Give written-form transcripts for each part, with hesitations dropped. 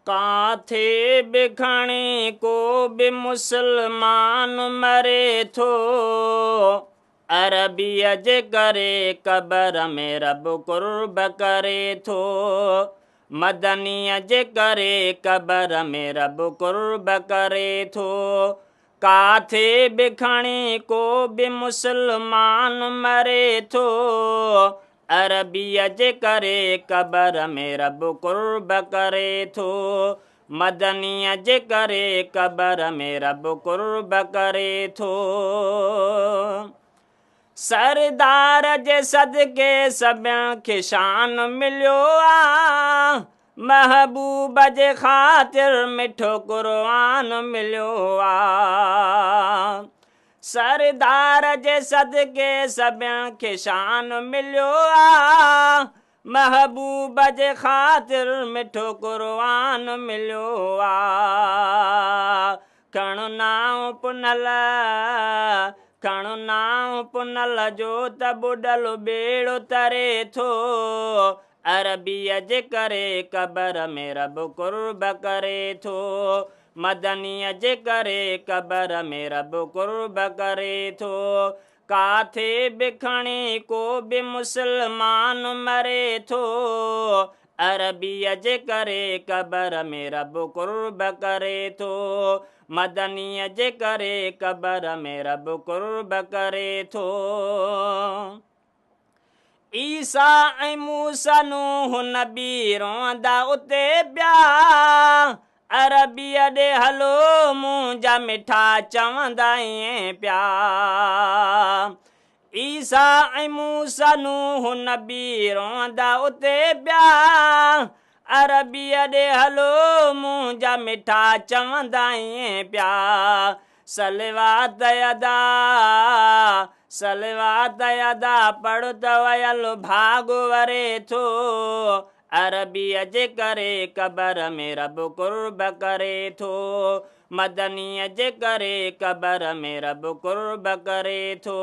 काथे बिखणी को भी मुसलमान मरे थो। अरबीअ जे करे क़बर में रब कुर्ब करे थो। मदनीअ जे करे क़बर में रब कुर्ब करे थो। काथे बिखणी को भी मुसलमान मरे थो। अरबीअ जे करे क़बर में रब कुर्ब करे थो। मदनीअ जे करे क़बर में रब कुर्ब करे थो। सरदार जे सदके सभिनि खे शान मिलियो आ। महबूब जे ख़ातिर मिठो क़ुरान मिलियो आ। सरदार जे सदके सभिनि खे शान मिलियो आ। महबूब जे ख़ातिर मिठो क़ुरान मिलियो आ। खणो नाव पुनल खणो नाव पुनल जो त बुॾल ॿेड़ो तरे थो। अरबीअ जे करे क़बर में रब कुर्ब करे थो। मदनीअ जे करे क़बर में रब कुर्ब करे थो। काथे बिखणी को भी मुसलमान मरे थो। अरबीअ जे करे क़बर में रब कुर्ब करे थो। मदनीअ जे करे क़बर में रब कुर्ब करे थो। ईसा ऐं मूसा नूह नबी रोंदा उते पिया। अरबीअ ॾे हलो मुंहिंजा मिठा चवंदा ईअं पिया। ईसा ऐं मूसा नूह नबी रोंदा उते पिया। अरबीअ ॾे हलो मुंहिंजा मिठा चवंदा ईअं पिया। सलवात अदा पढ़ त वयल भाग वरे थो। अरबीअ जे करे क़बर में रब कुर्ब करे थो। मदनीअ जे करे क़बर में रब कुर्ब करे थो।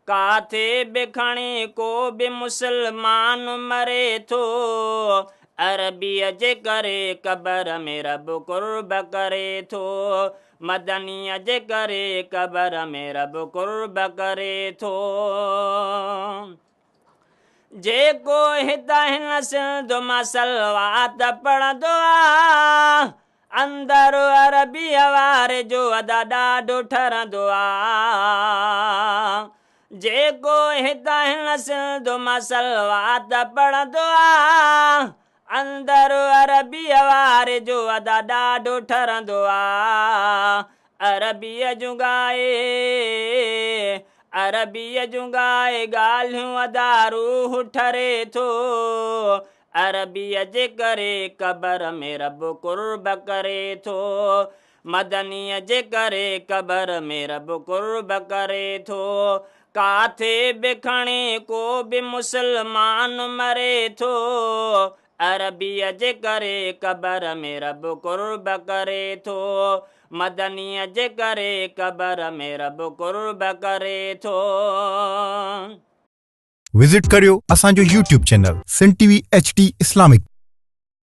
काथे बिखणी को भी मुसलमान मरे थो। अरबीअ जे करे क़बर में रब कुर्ब करे थो। मदनीअ जे करे क़बर में रब कुर्ब करे थो। जेको हितां हिन सिंध मां सलवात पढ़ंदो आ। अंदरि अरबीअ वारे जो अदा ॾाढो ठरंदो आ। जेको हितां हिन सिंध मां सलवात पढ़ंदो आ। अंदरि अरबीअ वारे जो अदा ॾाढो ठरंदो आ। अरबीअ जूं ॻाए ॻाल्हियूं अदा रूह ठरे थो। अरबीअ जे करे क़बर में रब कुर्ब करे थो। मदनीअ जे करे क़बर में रब कुर्ब करे थो। काथे बिखणी को भी मुसलमान मरे थो। अरबीअ जे करे क़बर में रब कुर्ब करे थो। मदनीअ जे करे क़बर में रब कुर्ब करे थो। विज़िट करियो असांजो YouTube channel Sindh TV HD Islamic.